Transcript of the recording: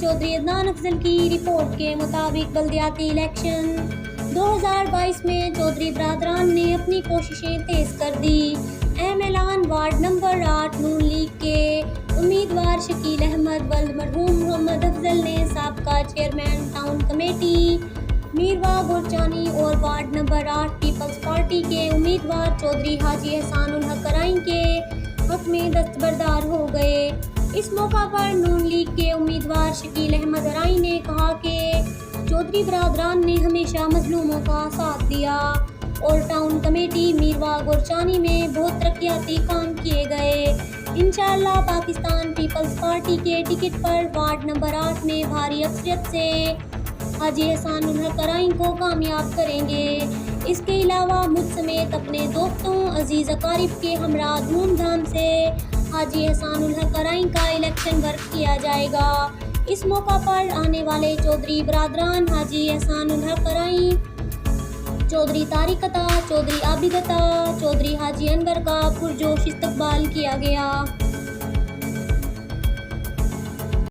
चौधरी अदनान अफजल की रिपोर्ट के मुताबिक बल्दियाती इलेक्शन 2022 में चौधरी बरादरान ने अपनी कोशिशें तेज कर दी। अहम ऐलान वार्ड नंबर 8 नून लीग के उम्मीदवार शकील अहमद वल्द मरहूम मोहम्मद अफजल ने साबका चेयरमैन टाउन कमेटी मीरवा गुरचानी और वार्ड नंबर 8 पीपल्स पार्टी के उम्मीदवार चौधरी हाजी एहसानुल हक कराइन के हक में दस्तबरदार हो गए। इस मौका पर नून लीग के उम्मीदवार शकील अहमद कराइन ने कहा कि चौधरी बरादरान ने हमेशा मजलूमों का साथ दिया और टाउन कमेटी मीरवा गुरचानी में बहुत तरक्याती काम किए गए। इंशाअल्लाह पाकिस्तान पीपल्स पार्टी के टिकट पर वार्ड नंबर 8 में भारी अक्सरियत से हाजी एहसानुल हक कराइन को कामयाब करेंगे। इसके अलावा मुझ समेत अपने दोस्तों अजीज़ अकारिब के हमरा धूमधाम से हाजी एहसानुल हक कराइन का इलेक्शन वर्क किया जाएगा। इस मौका पर आने वाले चौधरी बरादरान हाजी एहसानुल हक कराइन, चौधरी तारिक अता, चौधरी आबिद अता, चौधरी हाजी अनवर का पुरजोश इस्तकबाल किया गया।